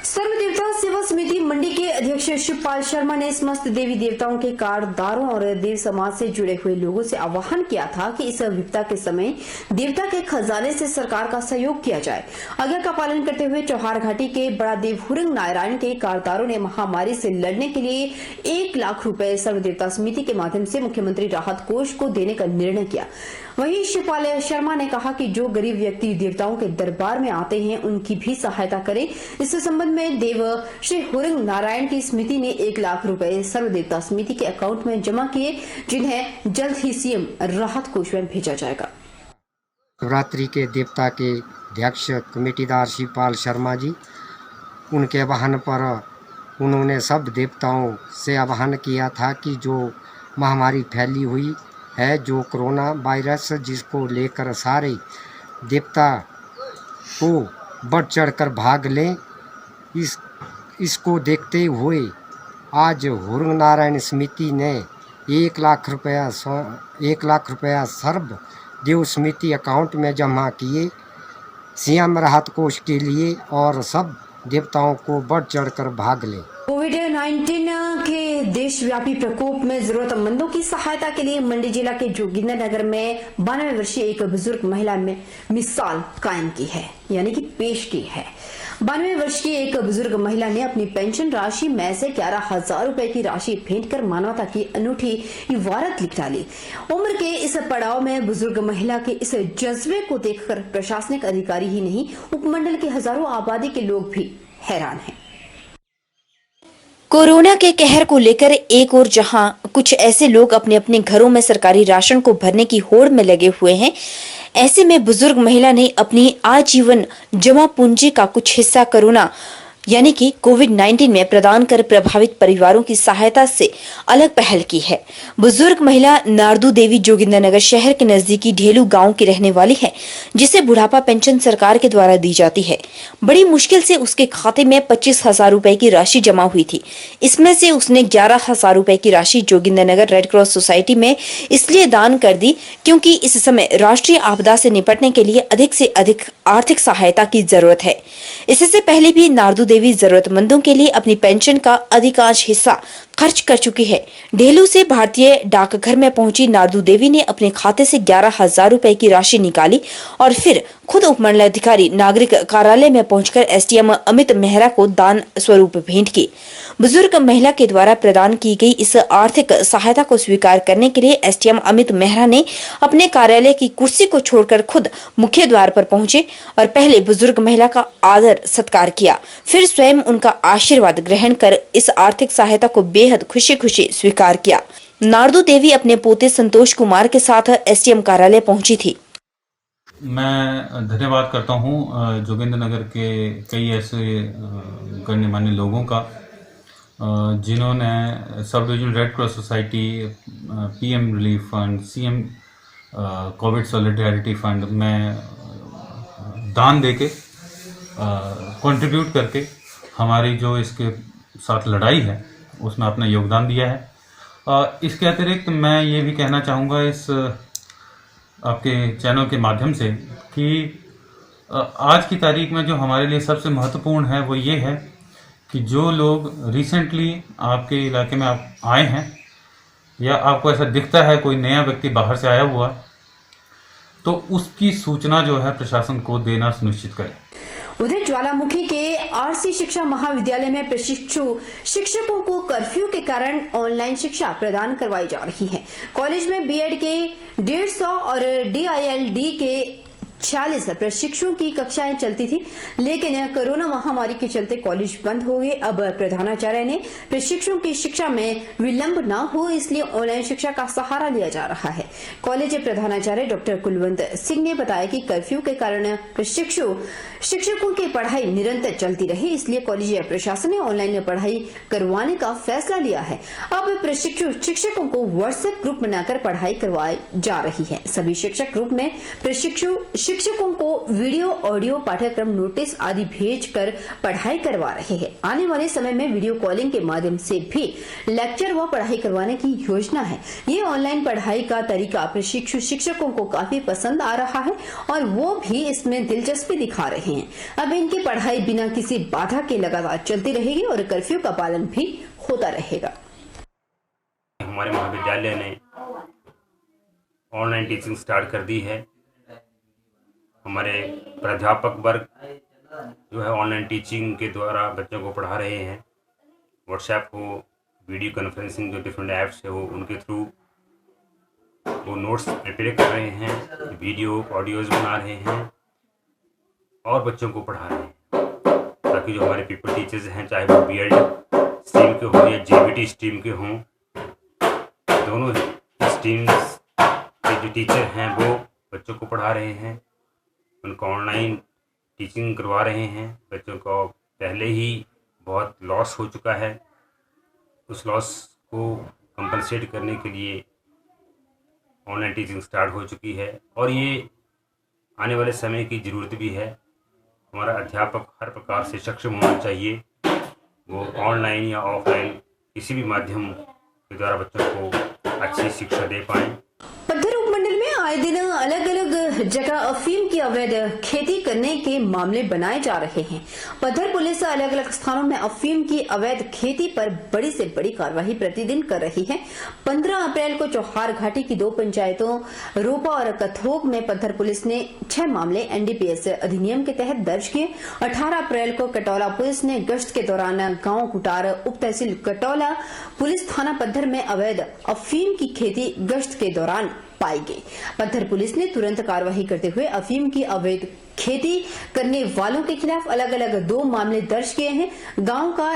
सर्वदेवता सेवा समिति मंडी के अध्यक्ष शिवपाल शर्मा ने समस्त देवी देवताओं के कार्डदारों और देव समाज से जुड़े हुए लोगों से आह्वान किया था कि इस विपदा के समय देवता के खजाने से सरकार का सहयोग किया जाए। आज्ञा का पालन करते हुए चौहार घाटी के बड़ा देव हुरंग नारायण के कार्डदारों ने महामारी से लड़ने के लिए 1 लाख रुपए सर्वदेवता समिति के माध्यम से मुख्यमंत्री राहत कोष को देने का निर्णय किया। वहीं शिवपाल शर्मा ने कहा कि जो गरीब व्यक्ति देवताओं के दरबार में आते हैं उनकी भी सहायता करें। इस संबंध में देव श्री हुरंग नारायण की समिति ने 1 लाख रुपए सर्वदेवता समिति के अकाउंट में जमा किए, जिन्हें जल्द ही सीएम राहत कोष में भेजा जाएगा। शिवरात्रि के देवता के अध्यक्ष कमेटीदार शिवपाल शर्मा जी, उनके आह्वान पर उन्होंने सब देवताओं से आह्वान किया था कि जो महामारी फैली हुई है, जो कोरोना वायरस, जिसको लेकर सारे देवता को बढ़ चढ़कर भाग लें, इसको देखते हुए आज हुरंग नारायण समिति ने 1 लाख रुपया सर्व देव समिति अकाउंट में जमा किए सीएम राहत कोष के लिए, और सब देवताओं को बढ़ चढ़कर भाग लें। कोविड-19 के देशव्यापी प्रकोप में जरूरतमंदों की सहायता के लिए मंडी जिला के जोगिंदरनगर में 92 वर्षीय एक बुजुर्ग महिला में मिसाल कायम की है, यानी कि पेश की है। 92 वर्ष की एक बुजुर्ग महिला ने अपनी पेंशन राशि में से 11,000 रुपए की राशि भेंट कर मानवता की अनूठी इबारत लिख डाली। उम्र के इस पड़ाव में बुजुर्ग महिला के इस जज्बे को देखकर प्रशासनिक अधिकारी ही नहीं, उपमंडल के हजारों आबादी के लोग भी हैरान हैं। कोरोना के कहर को लेकर एक और जहां कुछ ऐसे लोग अपने अपने घरों में सरकारी राशन को भरने की होड़ में लगे हुए हैं, ऐसे में बुजुर्ग महिला ने अपनी आजीवन जमा पूंजी का कुछ हिस्सा कोरोना यानी कि कोविड-19 में प्रदान कर प्रभावित परिवारों की सहायता से अलग पहल की है। बुजुर्ग महिला नारदू देवी जोगिंदरनगर शहर के नजदीकी ढेलू गांव की रहने वाली है, जिसे बुढ़ापा पेंशन सरकार के द्वारा दी जाती है। बड़ी मुश्किल से उसके खाते में 25,000 रुपए की राशि जमा हुई थी। इसमें से उसने 11,000 रुपए की राशि जोगिंदरनगर रेड क्रॉस सोसाइटी में इसलिए दान कर दी क्योंकि इस समय राष्ट्रीय आपदा से निपटने के लिए अधिक से अधिक आर्थिक सहायता की जरूरत है। इससे पहले भी नारदू देवी जरूरतमंदों के लिए अपनी पेंशन का अधिकांश हिस्सा खर्च कर चुकी है। ढेलू से भारतीय डाकघर में पहुंची नारदू देवी ने अपने खाते से 11,000 रुपए की राशि निकाली और फिर खुद उपमंडलाधिकारी नागरिक कार्यालय में पहुंचकर एसडीएम अमित मेहरा को दान स्वरूप भेंट की। बुजुर्ग महिला के द्वारा प्रदान की गई इस आर्थिक सहायता को स्वीकार करने के लिए एसडीएम अमित मेहरा ने अपने कार्यालय की कुर्सी को छोड़कर खुद मुख्य द्वार पर पहुंचे और पहले बुजुर्ग महिला का आदर सत्कार किया, फिर स्वयं उनका आशीर्वाद ग्रहण कर इस आर्थिक सहायता को बेहद खुशी खुशी स्वीकार किया। नारदू देवी अपने पोते संतोष कुमार के साथ एसडीएम कार्यालय पहुंची थी। मैं धन्यवाद करता हूं जोगिंदरनगर के कई ऐसे गणमान्य लोगों का जिन्होंने sub divisional red cross society, PM relief fund, CM Covid solidarity fund में दान देके कंट्रीब्यूट करके हमारी जो इसके साथ लड़ाई है उसमें अपना योगदान दिया है। इसके अतिरिक्त मैं ये भी कहना चाहूँगा इस आपके चैनल के माध्यम से कि आज की तारीख में जो हमारे लिए सबसे महत्वपूर्ण है वो ये है कि जो लोग रिसेंटली आपके इलाके में आप आए हैं या आपको ऐसा दिखता है कोई नया व्यक्ति बाहर से आया हुआ, तो उसकी सूचना जो है प्रशासन को देना सुनिश्चित करें। उधर ज्वालामुखी के आरसी शिक्षा महाविद्यालय में प्रशिक्षु शिक्षकों को कर्फ्यू के कारण ऑनलाइन शिक्षा प्रदान करवाई जा रही है। कॉलेज में बीएड के 150 और डीआईएलडी के 46 प्रशिक्षुओं की कक्षाएं चलती थी, लेकिन कोरोना महामारी के चलते कॉलेज बंद हो गए। अब प्रधानाचार्य ने प्रशिक्षुओं की शिक्षा में विलंब न हो इसलिए ऑनलाइन शिक्षा का सहारा लिया जा रहा है। कॉलेज प्रधानाचार्य डॉक्टर कुलवंत सिंह ने बताया कि कर्फ्यू के कारण शिक्षकों की पढ़ाई निरंतर चलती रही, इसलिए कॉलेज प्रशासन ने ऑनलाइन पढ़ाई करवाने का फैसला लिया है। अब प्रशिक्षु शिक्षकों को व्हाट्सएप ग्रुप बनाकर पढ़ाई करवाई जा रही है। सभी शिक्षक ग्रुप में प्रशिक्षु शिक्षकों को वीडियो ऑडियो पाठ्यक्रम नोटिस आदि भेजकर पढ़ाई करवा रहे हैं। आने वाले समय में वीडियो कॉलिंग के माध्यम से भी लेक्चर व पढ़ाई करवाने की योजना है। ये ऑनलाइन पढ़ाई का तरीका प्रशिक्षु शिक्षकों को काफी पसंद आ रहा है और वो भी इसमें दिलचस्पी दिखा रहे हैं। अब इनकी पढ़ाई बिना किसी बाधा के लगातार चलती रहेगी और कर्फ्यू का पालन भी होता रहेगा। हमारे महाविद्यालय ने ऑनलाइन टीचिंग स्टार्ट कर दी है। हमारे प्राध्यापक वर्ग जो है ऑनलाइन टीचिंग के द्वारा बच्चों को पढ़ा रहे हैं। व्हाट्सएप हो, वीडियो कॉन्फ्रेंसिंग जो डिफरेंट ऐप्स है हो, उनके थ्रू वो नोट्स प्रिपेयर कर रहे हैं, वीडियो ऑडियोज़ बना रहे हैं और बच्चों को पढ़ा रहे हैं, ताकि जो हमारे पीपल टीचर्स हैं, चाहे वो बीएड स्ट्रीम के हों या जेबीटी स्ट्रीम के हों, दोनों स्ट्रीम्स के जो टीचर हैं वो बच्चों को पढ़ा रहे हैं, उनको ऑनलाइन टीचिंग करवा रहे हैं। बच्चों को पहले ही बहुत लॉस हो चुका है, उस लॉस को कंपनसेट करने के लिए ऑनलाइन टीचिंग स्टार्ट हो चुकी है और ये आने वाले समय की ज़रूरत भी है। हमारा अध्यापक हर प्रकार से सक्षम होना चाहिए, वो ऑनलाइन या ऑफलाइन किसी भी माध्यम के द्वारा बच्चों को अच्छी शिक्षा दे पाएँ। पद्धर उपमंडल में आए दिन अलग अलग जगह अफीम की अवैध खेती करने के मामले बनाए जा रहे हैं। पद्धर पुलिस अलग अलग स्थानों में अफीम की अवैध खेती पर बड़ी से बड़ी कार्रवाई प्रतिदिन कर रही है। 15 अप्रैल को चौहार घाटी की 2 पंचायतों रोपा और कथोग में पद्धर पुलिस ने 6 मामले एनडीपीएस अधिनियम के तहत दर्ज किए। 18 अप्रैल को कटौला पुलिस ने गश्त के दौरान गांव कुटार उप तहसील कटौला पुलिस थाना पद्धर में अवैध अफीम की खेती गश्त के दौरान पाई गई। पद्धर पुलिस ने तुरंत कार्रवाई करते हुए अफीम की अवैध खेती करने वालों के खिलाफ अलग अलग 2 मामले दर्ज किए हैं। गांव का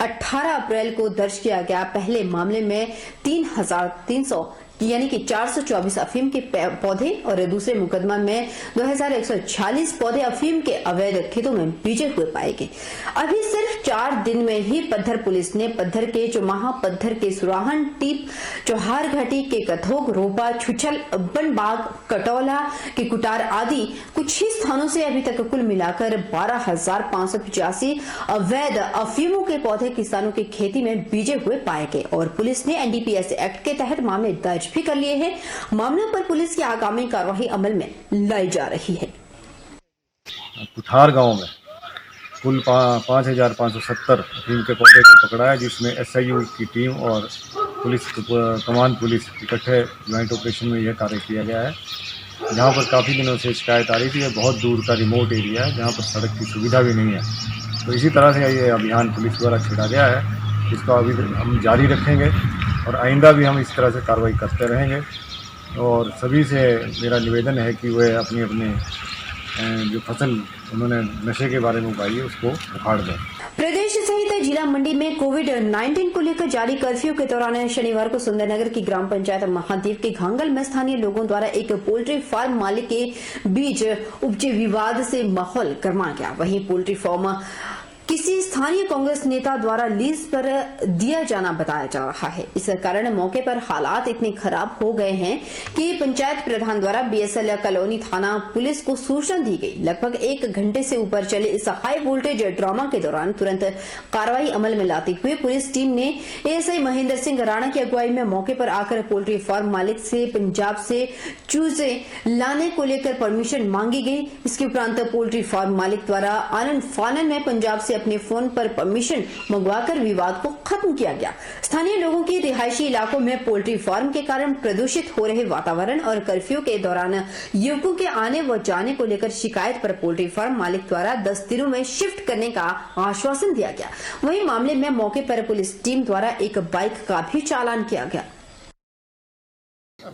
18 अप्रैल को दर्ज किया गया पहले मामले में 3,300 यानी कि 424 अफीम के पौधे और दूसरे मुकदमा में 2,146 पौधे अफीम के अवैध खेतों में बीजे हुए पाए गए। अभी सिर्फ 4 दिन में ही पद्धर पुलिस ने पद्धर के चौमाहा, पद्धर के सुराहन, टीप, चौहार घाटी के कथोग, रोपा, छुछल, बनबाग, कटौला के कुटार आदि कुछ ही स्थानों से अभी तक कुल मिलाकर 12,585 अवैध अफीमों के पौधे किसानों की खेती में बीजे हुए पाए गए और पुलिस ने एनडीपीएस एक्ट के तहत मामले दर्ज भी कर लिए हैं। मामलों पर पुलिस की आगामी कार्रवाई अमल में लाई जा रही है। कुठार गांव में कुल 5,570 अफीम के पौधे को पकड़ा है, जिसमें एसआईयू की टीम और पुलिस कमान पुलिस इकट्ठे ज्वाइंट ऑपरेशन में यह कार्य किया गया है। जहां पर काफ़ी दिनों से शिकायत आ रही थी, यह बहुत दूर का रिमोट एरिया है जहां पर सड़क की सुविधा भी नहीं है। तो इसी तरह से ये अभियान पुलिस द्वारा छेड़ा गया है, इसका अभी हम जारी रखेंगे और आइंदा भी हम इस तरह से कार्रवाई करते रहेंगे। और सभी से मेरा निवेदन है कि वे अपनी अपनी जो फसल उन्होंने नशे के बारे में उगाई है उसको उखाड़ दें। प्रदेश सहित जिला मंडी में कोविड-19 को लेकर जारी कर्फ्यू के दौरान शनिवार को सुंदरनगर की ग्राम पंचायत महादेव के घांगल में स्थानीय लोगों द्वारा एक पोल्ट्री फार्म मालिक के बीच उपजे विवाद से माहौल गर्मा गया। वहीं पोल्ट्री फार्म किसी स्थानीय कांग्रेस नेता द्वारा लीज पर दिया जाना बताया जा रहा है। इस कारण मौके पर हालात इतने खराब हो गए हैं कि पंचायत प्रधान द्वारा बीएसएल कॉलोनी थाना पुलिस को सूचना दी गई। लगभग 1 घंटे से ऊपर चले इस हाई वोल्टेज ड्रामा के दौरान तुरंत कार्रवाई अमल में लाते हुए पुलिस टीम ने एएसआई महेंद्र सिंह राणा की अगुवाई में मौके पर आकर पोल्ट्री फार्म मालिक से पंजाब से चूजे लाने को लेकर परमिशन मांगी गई। इसके उपरांत पोल्ट्री फार्म मालिक द्वारा आनन फानन में पंजाब से अपने फोन पर परमिशन मंगवाकर विवाद को खत्म किया गया। स्थानीय लोगों की रिहायशी इलाकों में पोल्ट्री फार्म के कारण प्रदूषित हो रहे वातावरण और कर्फ्यू के दौरान युवकों के आने व जाने को लेकर शिकायत पर पोल्ट्री फार्म मालिक द्वारा 10 दिनों में शिफ्ट करने का आश्वासन दिया गया। वहीं मामले में मौके पर पुलिस टीम द्वारा एक बाइक का भी चालान किया गया।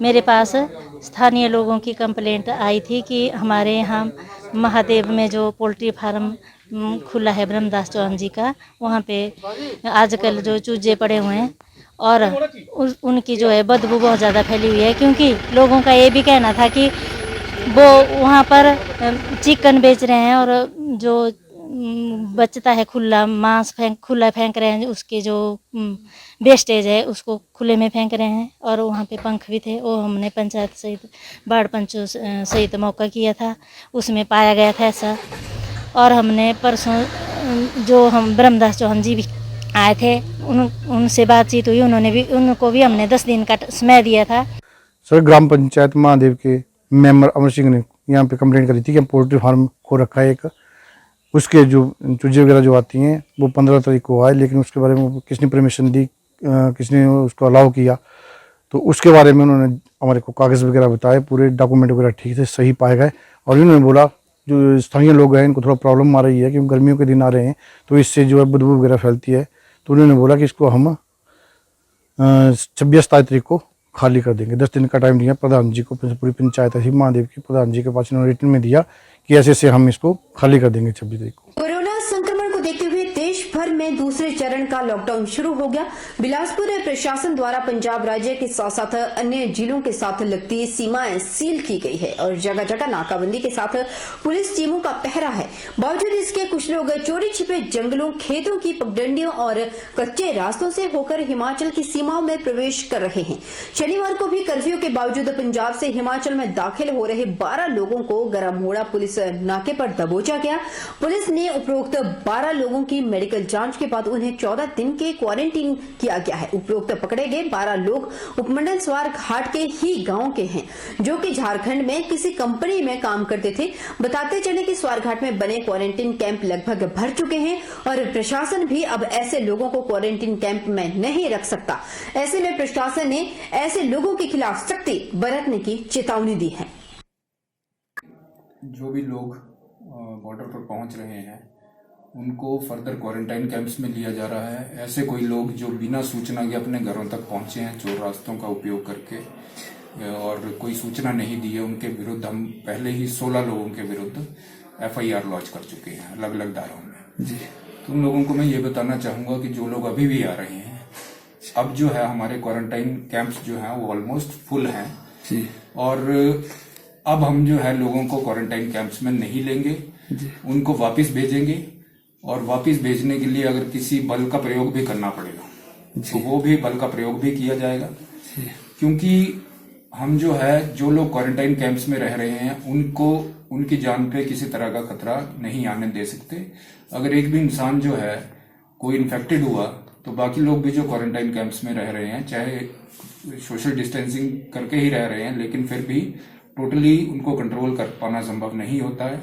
मेरे पास स्थानीय लोगों की कंप्लेंट आई थी कि हमारे यहाँ महादेव में जो पोल्ट्री फार्म खुला है ब्रह्मदास चौहान जी का, वहाँ पे आजकल जो चूजे पड़े हुए हैं और उनकी जो है बदबू बहुत ज़्यादा फैली हुई है, क्योंकि लोगों का ये भी कहना था कि वो वहाँ पर चिकन बेच रहे हैं और जो बचता है खुला मांस खुला फेंक रहे हैं, उसके जो वेस्टेज है उसको खुले में फेंक रहे हैं। और वहाँ पे पंख भी थे, वो हमने पंचायत सहित वार्ड पंचों सहित मौका किया था, उसमें पाया गया था ऐसा। और हमने परसों जो हम ब्रह्मदास चौहान जी भी आए थे, उनसे बातचीत हुई, उनको भी हमने 10 दिन का समय दिया था। सर, ग्राम पंचायत महादेव के मेंबर अमर सिंह ने यहाँ पे कंप्लेंट करी थी कि पोल्ट्री फार्म को रखा है एक, उसके जो चूजे वगैरह जो आती हैं वो 15 तारीख को आए, लेकिन उसके बारे में किसने परमिशन दी, किसने उसको अलाउ किया, तो उसके बारे में उन्होंने हमारे को कागज़ वगैरह बताए, पूरे डॉक्यूमेंट वगैरह ठीक से सही पाए गए। और इन्होंने बोला जो स्थानीय लोग हैं इनको थोड़ा प्रॉब्लम आ रही है कि गर्मियों के दिन आ रहे हैं तो इससे जो है बदबू वगैरह फैलती है, तो उन्होंने बोला कि इसको हम 26 तारीख को खाली कर देंगे। 10 दिन का टाइम दिया प्रधान जी को, पूरी पंचायत ऐसी महादेव के प्रधान जी के पास इन्होंने रिटर्न में दिया कि ऐसे से हम इसको खाली कर देंगे 26 तारीख को। कोरोना संक्रमण को देखते हुए देश भर में दूसरे चरण का लॉकडाउन शुरू हो गया। बिलासपुर प्रशासन द्वारा पंजाब राज्य के साथ साथ अन्य जिलों के साथ लगती सीमाएं सील की गई है और जगह जगह नाकाबंदी के साथ पुलिस टीमों का पहरा है। बावजूद इसके कुछ लोग चोरी छिपे जंगलों, खेतों की पगडंडियों और कच्चे रास्तों से होकर हिमाचल की सीमाओं में प्रवेश कर रहे हैं। शनिवार को भी कर्फ्यू के बावजूद पंजाब से हिमाचल में दाखिल हो रहे 12 लोगों को गरमोड़ा पुलिस नाके पर दबोचा गया। पुलिस ने उपरोक्त 12 लोगों की मेडिकल जांच के बाद उन्हें 14 दिन के क्वारंटीन किया गया है। उपरोक्त पकड़े गए 12 लोग उपमंडल स्वार घाट के ही गांव के हैं, जो कि झारखंड में किसी कंपनी में काम करते थे। बताते चले कि स्वार घाट में बने क्वारंटीन कैंप लगभग भर चुके हैं और प्रशासन भी अब ऐसे लोगों को क्वारंटीन कैंप में नहीं रख सकता। ऐसे में प्रशासन ने ऐसे लोगों के खिलाफ सख्ती बरतने की चेतावनी दी है। जो भी लोग बॉर्डर पर पहुंच रहे हैं उनको फर्दर क्वारंटाइन कैंप्स में लिया जा रहा है। ऐसे कोई लोग जो बिना सूचना के अपने घरों तक पहुंचे हैं चोर रास्तों का उपयोग करके और कोई सूचना नहीं दी है, उनके विरुद्ध हम पहले ही 16 लोगों के विरुद्ध FIR लॉन्च कर चुके हैं अलग अलग धाराओं में जी। तो उन लोगों को मैं ये बताना चाहूंगा कि जो लोग अभी भी आ रहे हैं, अब जो है हमारे क्वारंटाइन कैंप्स जो हैं वो ऑलमोस्ट फुल हैं जी। और अब हम जो है लोगों को क्वारंटाइन कैंप्स में नहीं लेंगे, उनको वापस भेजेंगे। और वापस भेजने के लिए अगर किसी बल का प्रयोग भी करना पड़ेगा तो वो भी बल का प्रयोग भी किया जाएगा, क्योंकि हम जो है जो लोग क्वारंटाइन कैंप्स में रह रहे हैं उनको उनकी जान पे किसी तरह का खतरा नहीं आने दे सकते। अगर एक भी इंसान जो है कोई इन्फेक्टेड हुआ तो बाकी लोग भी जो क्वारंटाइन कैंप्स में रह रहे हैं, चाहे सोशल डिस्टेंसिंग करके ही रह रहे हैं, लेकिन फिर भी टोटली उनको कंट्रोल कर पाना संभव नहीं होता है।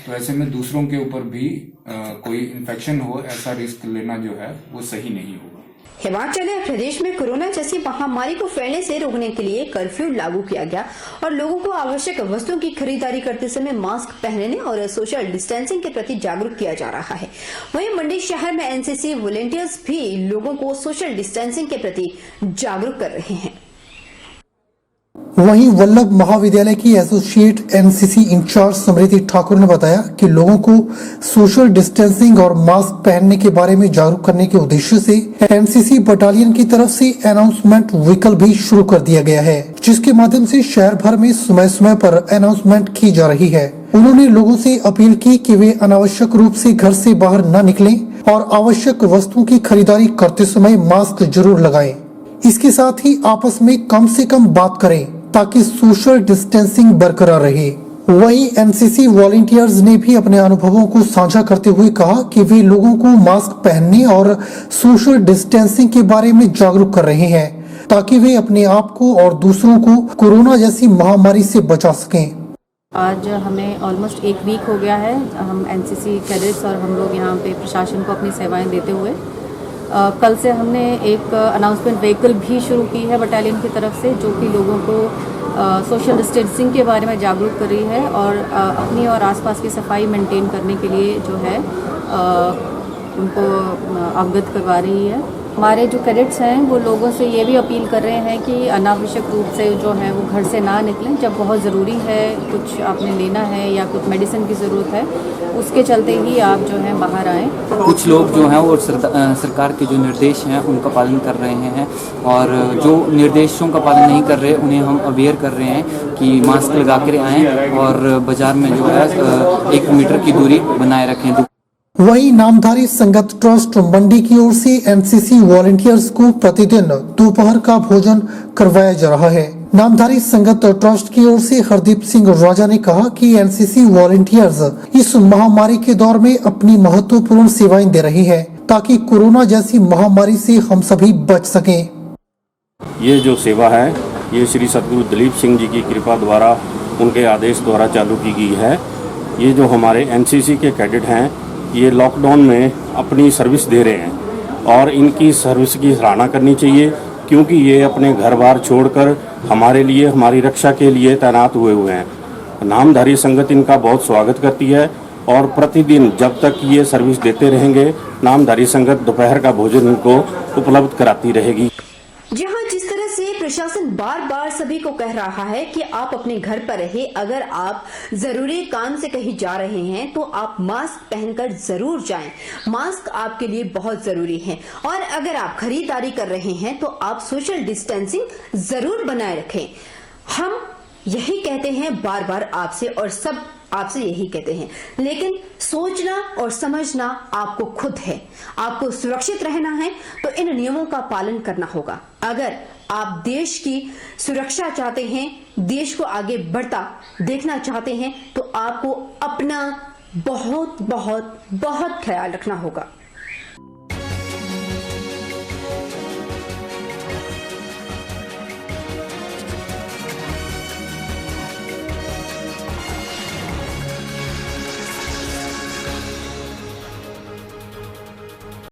तो ऐसे में दूसरों के ऊपर भी कोई इन्फेक्शन हो ऐसा रिस्क लेना जो है वो सही नहीं होगा। हिमाचल प्रदेश में कोरोना जैसी महामारी को फैलने से रोकने के लिए कर्फ्यू लागू किया गया और लोगों को आवश्यक वस्तुओं की खरीदारी करते समय मास्क पहनने और सोशल डिस्टेंसिंग के प्रति जागरूक किया जा रहा है। वहीं मंडी शहर में NCC वॉलंटियर्स भी लोगों को सोशल डिस्टेंसिंग के प्रति जागरूक कर रहे हैं। वहीं वल्लभ महाविद्यालय की एसोसिएट NCC इंचार्ज समृद्धि ठाकुर ने बताया कि लोगों को सोशल डिस्टेंसिंग और मास्क पहनने के बारे में जागरूक करने के उद्देश्य से NCC बटालियन की तरफ से अनाउंसमेंट व्हीकल भी शुरू कर दिया गया है, जिसके माध्यम से शहर भर में समय समय पर अनाउंसमेंट की जा रही है। उन्होंने लोगों से अपील की कि वे अनावश्यक रूप से घर से बाहर न निकलें और आवश्यक वस्तुओं की खरीदारी करते समय मास्क जरूर लगाएं। इसके साथ ही आपस में कम से कम बात करें ताकि सोशल डिस्टेंसिंग बरकरार रहे। वहीं NCC वॉलंटियर्स ने भी अपने अनुभवों को साझा करते हुए कहा कि वे लोगों को मास्क पहनने और सोशल डिस्टेंसिंग के बारे में जागरूक कर रहे हैं ताकि वे अपने आप को और दूसरों को कोरोना जैसी महामारी से बचा सकें। आज हमें ऑलमोस्ट 1 वीक हो गया है, हम NCC कैडेट्स और हम लोग यहाँ पे प्रशासन को अपनी सेवाएं देते हुए कल से हमने एक अनाउंसमेंट व्हीकल भी शुरू की है बटालियन की तरफ से, जो कि लोगों को सोशल डिस्टेंसिंग के बारे में जागरूक कर रही है और अपनी और आसपास की सफाई मेंटेन करने के लिए जो है उनको अवगत करवा रही है। हमारे जो कैडेट्स हैं वो लोगों से ये भी अपील कर रहे हैं कि अनावश्यक रूप से जो है वो घर से ना निकलें। जब बहुत ज़रूरी है, कुछ आपने लेना है या कुछ मेडिसिन की ज़रूरत है, उसके चलते ही आप जो है बाहर आएँ। कुछ लोग जो हैं वो सरकार के जो निर्देश हैं उनका पालन कर रहे हैं और जो निर्देशों का पालन नहीं कर रहे उन्हें हम अवेयर कर रहे हैं कि मास्क लगा कर आएँ और बाज़ार में जो है 1 मीटर की दूरी बनाए रखें। वहीं नामधारी संगत ट्रस्ट मंडी की ओर से एनसीसी वॉलंटियर्स को प्रतिदिन दोपहर का भोजन करवाया जा रहा है। नामधारी संगत ट्रस्ट की ओर से हरदीप सिंह राजा ने कहा कि एनसीसी वॉलंटियर्स इस महामारी के दौर में अपनी महत्वपूर्ण सेवाएं दे रही है ताकि कोरोना जैसी महामारी से हम सभी बच सकें। ये जो सेवा है ये श्री सतगुरु दलीप सिंह जी की कृपा द्वारा उनके आदेश द्वारा चालू की गई है। ये जो हमारे एनसीसी के कैडेट हैं ये लॉकडाउन में अपनी सर्विस दे रहे हैं और इनकी सर्विस की सराहना करनी चाहिए क्योंकि ये अपने घर बार छोड़कर हमारे लिए हमारी रक्षा के लिए तैनात हुए हैं। नामधारी संगत इनका बहुत स्वागत करती है और प्रतिदिन जब तक ये सर्विस देते रहेंगे नामधारी संगत दोपहर का भोजन इनको उपलब्ध कराती रहेगी। जहां जिस तरह से प्रशासन बार बार सभी को कह रहा है कि आप अपने घर पर रहे, अगर आप जरूरी काम से कहीं जा रहे हैं तो आप मास्क पहनकर जरूर जाएं। मास्क आपके लिए बहुत जरूरी है और अगर आप खरीदारी कर रहे हैं तो आप सोशल डिस्टेंसिंग जरूर बनाए रखें। हम यही कहते हैं बार बार आपसे और सब आपसे यही कहते हैं, लेकिन सोचना और समझना आपको खुद है। आपको सुरक्षित रहना है तो इन नियमों का पालन करना होगा। अगर आप देश की सुरक्षा चाहते हैं, देश को आगे बढ़ता देखना चाहते हैं तो आपको अपना बहुत बहुत बहुत ख्याल रखना होगा।